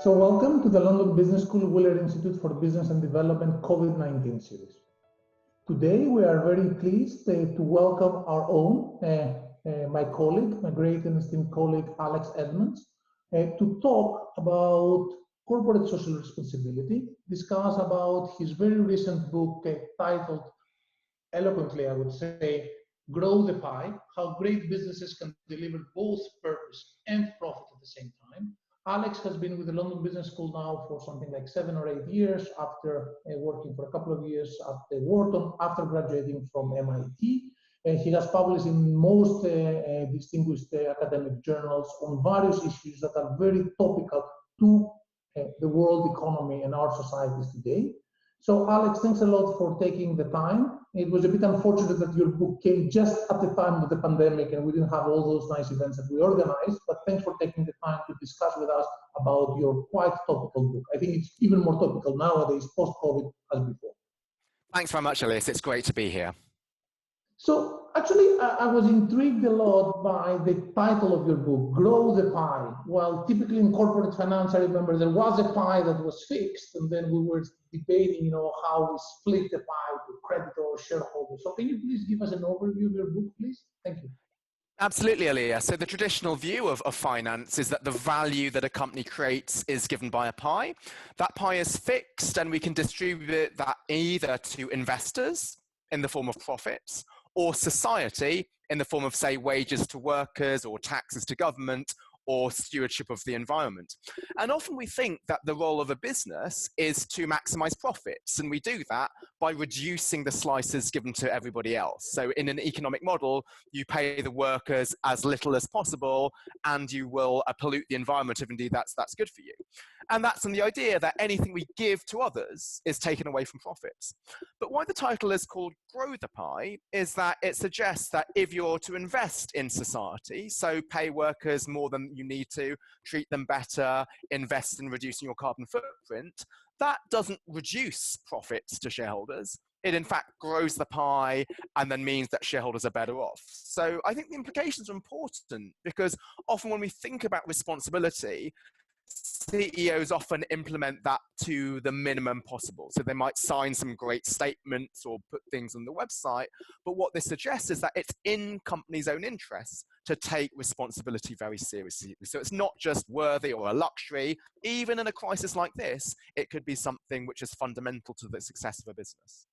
So welcome to the London Business School Wheeler Institute for Business and Development COVID-19 series. Today we are very pleased to welcome our own, my colleague, my great and esteemed colleague Alex Edmans, to talk about corporate social responsibility, discuss about his very recent book titled, eloquently I would say, Grow the Pie, how great businesses can deliver both purpose and profit at the same time. Alex has been with the London Business School now for something like 7 or 8 years, after working for a couple of years at Wharton, after graduating from MIT. He has published in most distinguished academic journals on various issues that are very topical to the world economy and our societies today. So Alex, thanks a lot for taking the time. It was a bit unfortunate that your book came just at the time of the pandemic and we didn't have all those nice events that we organized, but thanks for taking the time to discuss with us about your quite topical book. I think it's even more topical nowadays, post-COVID, as before. Thanks very much, Elias. It's great to be here. So actually, I was intrigued a lot by the title of your book, Grow the Pie. Well, typically in corporate finance, I remember there was a pie that was fixed, and then we were debating, how we split the pie to creditor or shareholders. So can you please give us an overview of your book, please? Thank you. Absolutely, Elias. So the traditional view of finance is that the value that a company creates is given by a pie. That pie is fixed, and we can distribute that either to investors in the form of profits, or society in the form of, say, wages to workers or taxes to government or stewardship of the environment. And often we think that the role of a business is to maximize profits, and we do that by reducing the slices given to everybody else. So in an economic model, you pay the workers as little as possible, and you will pollute the environment if indeed that's good for you. And that's in the idea that anything we give to others is taken away from profits. But why the title is called Grow the Pie is that it suggests that if you're to invest in society, so pay workers more than you need to, treat them better, invest in reducing your carbon footprint, that doesn't reduce profits to shareholders. It in fact grows the pie and then means that shareholders are better off. So I think the implications are important because often when we think about responsibility, CEOs often implement that to the minimum possible. So they might sign some great statements or put things on the website, but what this suggests is that it's in companies' own interests to take responsibility very seriously. So it's not just worthy or a luxury. Even in a crisis like this, it could be something which is fundamental to the success of a business.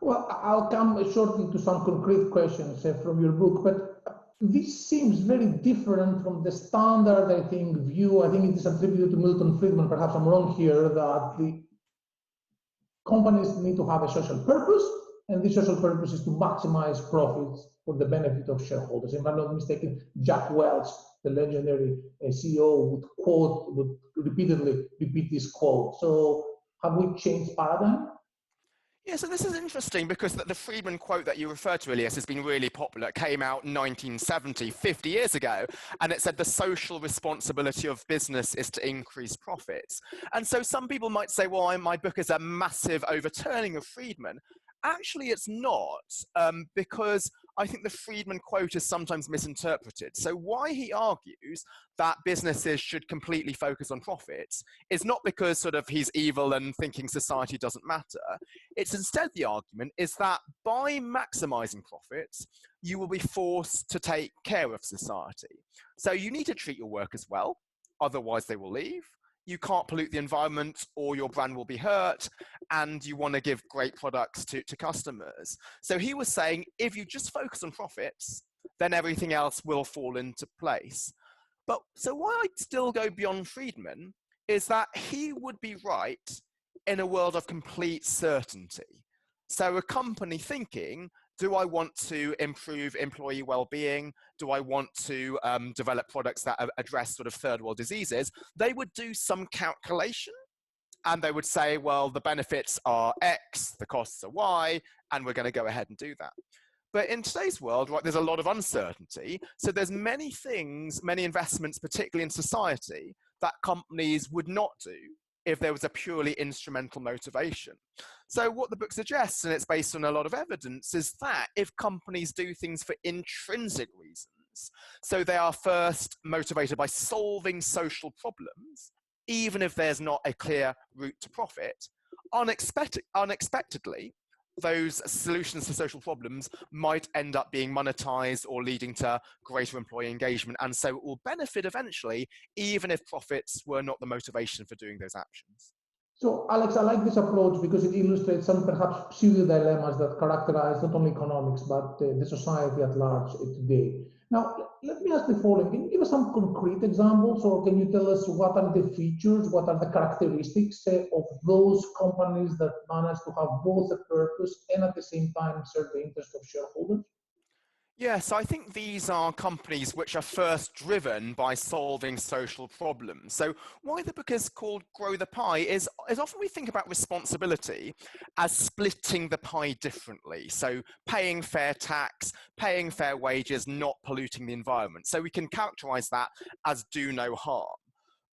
Well, I'll come shortly to some concrete questions from your book, but this seems very different from the standard, view. I think it is attributed to Milton Friedman, perhaps I'm wrong here, that the companies need to have a social purpose, and this social purpose is to maximize profits for the benefit of shareholders. If I'm not mistaken, Jack Welch, the legendary CEO, would repeatedly repeat this quote. So have we changed paradigm? Yeah, so this is interesting because the Friedman quote that you referred to, Elias, has been really popular. It came out in 1970, 50 years ago, and it said the social responsibility of business is to increase profits. And so some people might say, well, my book is a massive overturning of Friedman. Actually, it's not, because I think the Friedman quote is sometimes misinterpreted. So why he argues that businesses should completely focus on profits is not because sort of he's evil and thinking society doesn't matter. It's instead the argument is that by maximizing profits, you will be forced to take care of society. So you need to treat your workers well, otherwise they will leave. You can't pollute the environment or your brand will be hurt, and you want to give great products to customers. So he was saying, if you just focus on profits, then everything else will fall into place. But so why I still go beyond Friedman is that he would be right in a world of complete certainty. So a company thinking, do I want to improve employee well-being? Do I want to develop products that address sort of third world diseases? They would do some calculation and they would say, well, the benefits are X, the costs are Y, and we're going to go ahead and do that. But in today's world, right, there's a lot of uncertainty. So there's many things, many investments, particularly in society, that companies would not do if there was a purely instrumental motivation. So what the book suggests, and it's based on a lot of evidence, is that if companies do things for intrinsic reasons, problems. So they are first motivated by solving social problems, even if there's not a clear route to profit. Unexpectedly, those solutions to social problems might end up being monetized or leading to greater employee engagement, and so it will benefit eventually, even if profits were not the motivation for doing those actions. So, Alex, I like this approach because it illustrates some perhaps pseudo dilemmas that characterize not only economics but the society at large today. Now, let me ask the following. Can you give us some concrete examples, or can you tell us what are the features, what are the characteristics of those companies that manage to have both a purpose and at the same time serve the interest of shareholders? Yes, I think these are companies which are first driven by solving social problems. So why the book is called Grow the Pie is often we think about responsibility as splitting the pie differently. So paying fair tax, paying fair wages, not polluting the environment. So we can characterize that as do no harm.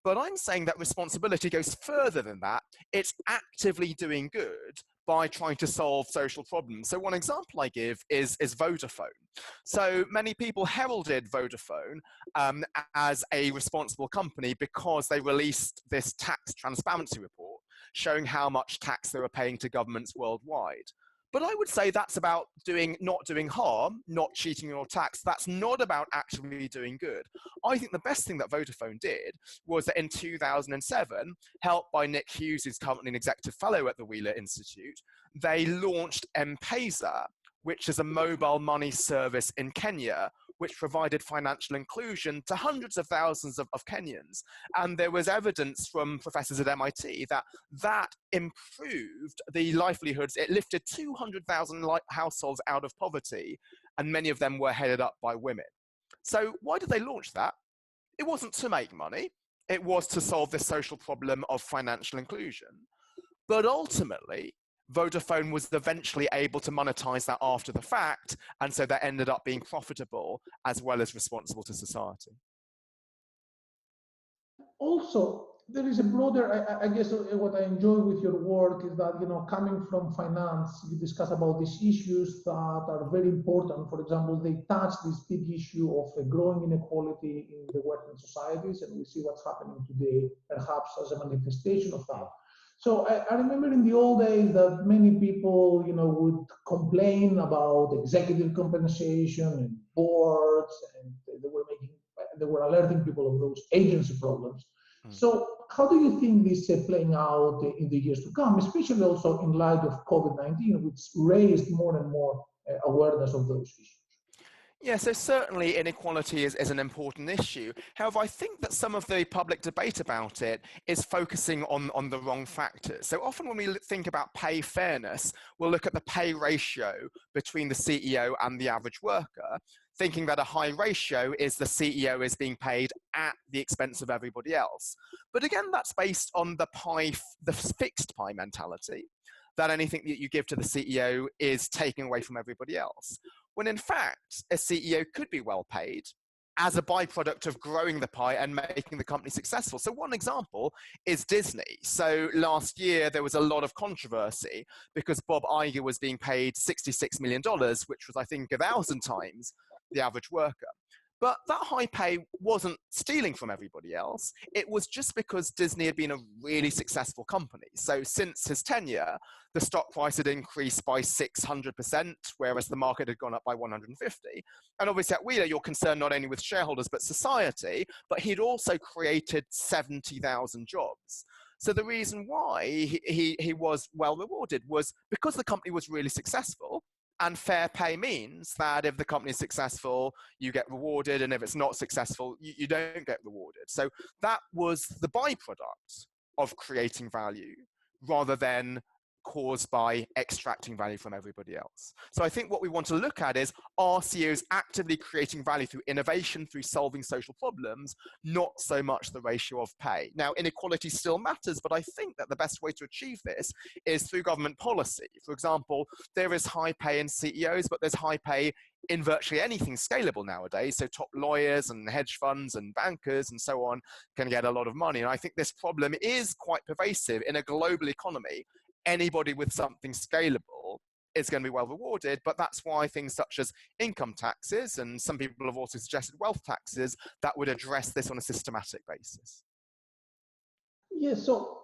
But I'm saying that responsibility goes further than that. It's actively doing good by trying to solve social problems. So one example I give is Vodafone. So many people heralded Vodafone as a responsible company because they released this tax transparency report showing how much tax they were paying to governments worldwide. But I would say that's about not doing harm, not cheating on your tax. That's not about actually doing good. I think the best thing that Vodafone did was that in 2007, helped by Nick Hughes, who's currently an executive fellow at the Wheeler Institute, they launched M-Pesa, which is a mobile money service in Kenya, which provided financial inclusion to hundreds of thousands of Kenyans. And there was evidence from professors at MIT that improved the livelihoods. It lifted 200,000 households out of poverty, and many of them were headed up by women. So why did they launch that? It wasn't to make money. It was to solve this social problem of financial inclusion. But ultimately, Vodafone was eventually able to monetize that after the fact, and so that ended up being profitable as well as responsible to society. Also, there is a broader, I guess what I enjoy with your work is that, coming from finance, you discuss about these issues that are very important. For example, they touch this big issue of a growing inequality in the Western societies, and we see what's happening today, perhaps as a manifestation of that. So I remember in the old days that many people, would complain about executive compensation and boards, and they were alerting people of those agency problems. So how do you think this is playing out in the years to come, especially also in light of COVID-19, which raised more and more awareness of those issues? Yeah, so certainly inequality is an important issue. However, I think that some of the public debate about it is focusing on the wrong factors. So often when we think about pay fairness, we'll look at the pay ratio between the CEO and the average worker, thinking that a high ratio is the CEO is being paid at the expense of everybody else. But again, that's based on the fixed pie mentality, that anything that you give to the CEO is taken away from everybody else. When in fact, a CEO could be well paid as a byproduct of growing the pie and making the company successful. So one example is Disney. So last year, there was a lot of controversy because Bob Iger was being paid $66 million, which was, I think, 1,000 times the average worker. But that high pay wasn't stealing from everybody else. It was just because Disney had been a really successful company. So since his tenure, the stock price had increased by 600%, whereas the market had gone up by 150. And obviously at Wheeler, you're concerned not only with shareholders, but society, but he'd also created 70,000 jobs. So the reason why he was well rewarded was because the company was really successful. And fair pay means that if the company is successful, you get rewarded, and if it's not successful, you don't get rewarded. So that was the byproduct of creating value rather than caused by extracting value from everybody else. So I think what we want to look at is, are CEOs actively creating value through innovation, through solving social problems, not so much the ratio of pay. Now, inequality still matters, but I think that the best way to achieve this is through government policy. For example, there is high pay in CEOs, but there's high pay in virtually anything scalable nowadays. So top lawyers and hedge funds and bankers and so on can get a lot of money. And I think this problem is quite pervasive in a global economy. Anybody with something scalable is going to be well rewarded, but that's why things such as income taxes, and some people have also suggested wealth taxes, that would address this on a systematic basis. Yes, so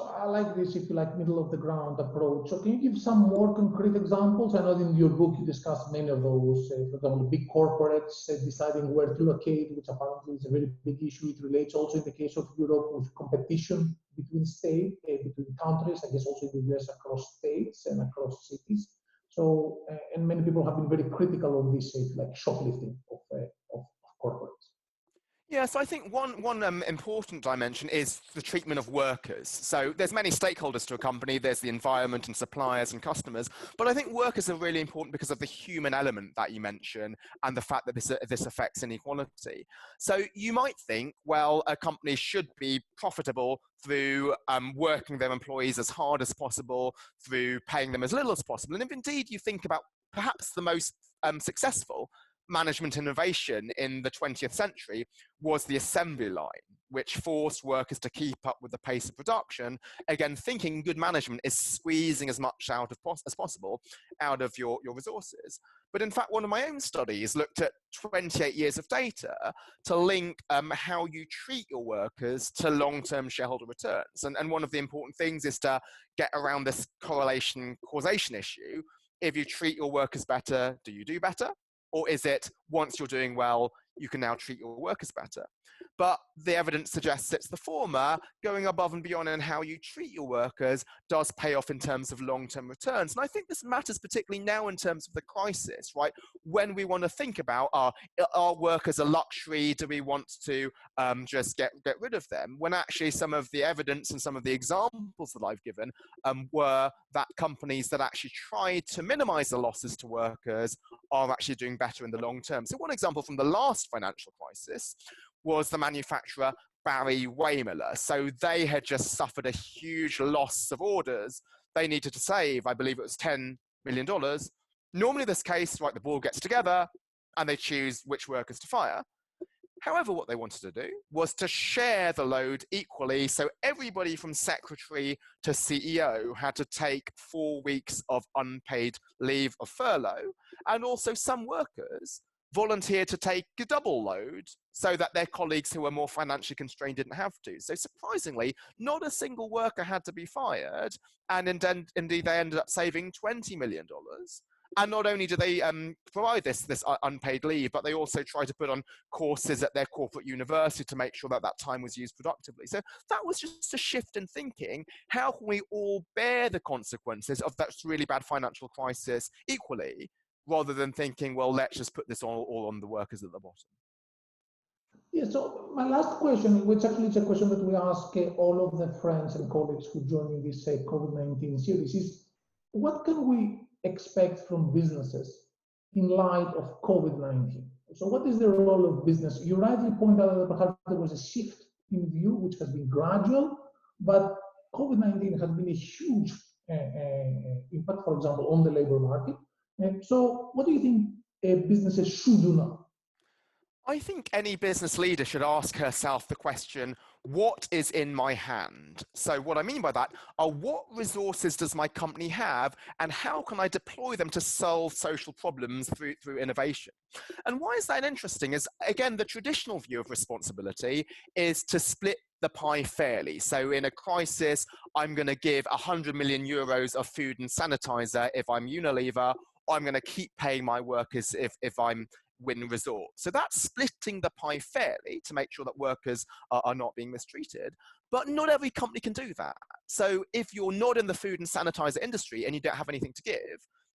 I like this, if you like, middle of the ground approach. So can you give some more concrete examples? I know in your book you discussed many of those. For example, big corporates deciding where to locate, which apparently is a very big issue. It relates also in the case of Europe with competition between states, between countries. I guess also in the US across states and across cities. So, and many people have been very critical of this, like shoplifting of corporates. Yeah, so I think one important dimension is the treatment of workers. So there's many stakeholders to a company. There's the environment and suppliers and customers. But I think workers are really important because of the human element that you mentioned and the fact that this affects inequality. So you might think, well, a company should be profitable through working their employees as hard as possible, through paying them as little as possible. And if indeed you think about perhaps the most successful management innovation in the 20th century was the assembly line, which forced workers to keep up with the pace of production. Again, thinking good management is squeezing as much out as possible out of your resources. But in fact, one of my own studies looked at 28 years of data to link how you treat your workers to long-term shareholder returns. And one of the important things is to get around this correlation causation issue. If you treat your workers better, do you do better? Or is it, once you're doing well, you can now treat your workers better? But the evidence suggests it's the former. Going above and beyond in how you treat your workers does pay off in terms of long-term returns. And I think this matters particularly now in terms of the crisis, right? When we want to think about, are workers a luxury? Do we want to just get rid of them? When actually some of the evidence and some of the examples that I've given were that companies that actually tried to minimize the losses to workers are actually doing better in the long term. So one example from the last financial crisis was the manufacturer Barry-Wehmiller. So they had just suffered a huge loss of orders. They needed to save, I believe it was $10 million. Normally in this case, right, the board gets together and they choose which workers to fire. However, what they wanted to do was to share the load equally. So everybody from secretary to CEO had to take 4 weeks of unpaid leave of furlough. And also some workers volunteered to take a double load so that their colleagues who were more financially constrained didn't have to. So surprisingly, not a single worker had to be fired. And indeed, they ended up saving $20 million. And not only do they provide this unpaid leave, but they also try to put on courses at their corporate university to make sure that that time was used productively. So that was just a shift in thinking. How can we all bear the consequences of that really bad financial crisis equally, rather than thinking, well, let's just put this all on the workers at the bottom? Yeah, so my last question, which actually is a question that we ask all of the friends and colleagues who join in this COVID-19 series, is what can we expect from businesses in light of COVID-19? So what is the role of business? You rightly point out that perhaps there was a shift in view, which has been gradual, but COVID-19 has been a huge impact, for example, on the labor market. So what do you think businesses should do now? I think any business leader should ask herself the question, what is in my hand? So what I mean by that are, what resources does my company have and how can I deploy them to solve social problems through innovation? And why is that interesting is, again, the traditional view of responsibility is to split the pie fairly. So in a crisis, I'm going to give 100 million euros of food and sanitizer if I'm Unilever, or I'm going to keep paying my workers if I'm Win Resort. So that's splitting the pie fairly to make sure that workers are not being mistreated. But not every company can do that. So if you're not in the food and sanitizer industry and you don't have anything to give,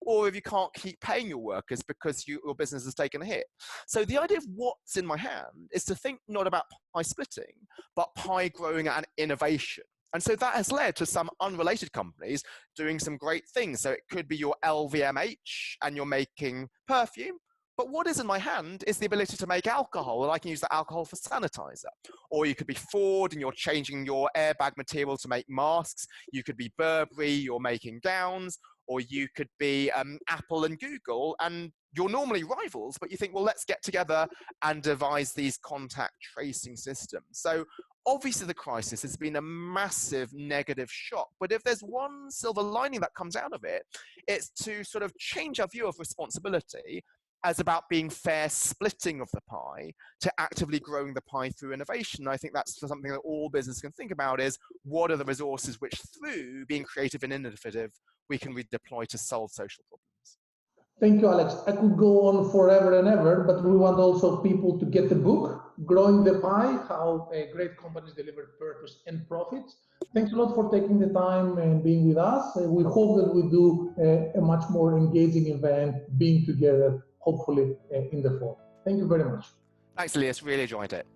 or if you can't keep paying your workers because your business has taken a hit. So the idea of what's in my hand is to think not about pie splitting, but pie growing and innovation. And so that has led to some unrelated companies doing some great things. So it could be your LVMH and you're making perfume. But what is in my hand is the ability to make alcohol, and I can use that alcohol for sanitizer. Or you could be Ford, and you're changing your airbag material to make masks. You could be Burberry, you're making gowns. Or you could be Apple and Google, and you're normally rivals, but you think, well, let's get together and devise these contact tracing systems. So obviously the crisis has been a massive negative shock, but if there's one silver lining that comes out of it, it's to sort of change our view of responsibility as about being fair splitting of the pie to actively growing the pie through innovation. I think that's something that all business can think about, is what are the resources which through being creative and innovative we can redeploy to solve social problems. Thank you, Alex. I could go on forever and ever, but we want also people to get the book, Growing the Pie, How Great Companies Deliver Purpose and Profits. Thanks a lot for taking the time and being with us. We hope that we do a much more engaging event, being together, hopefully in the fall. Thank you very much. Thanks, Elias. Really enjoyed it.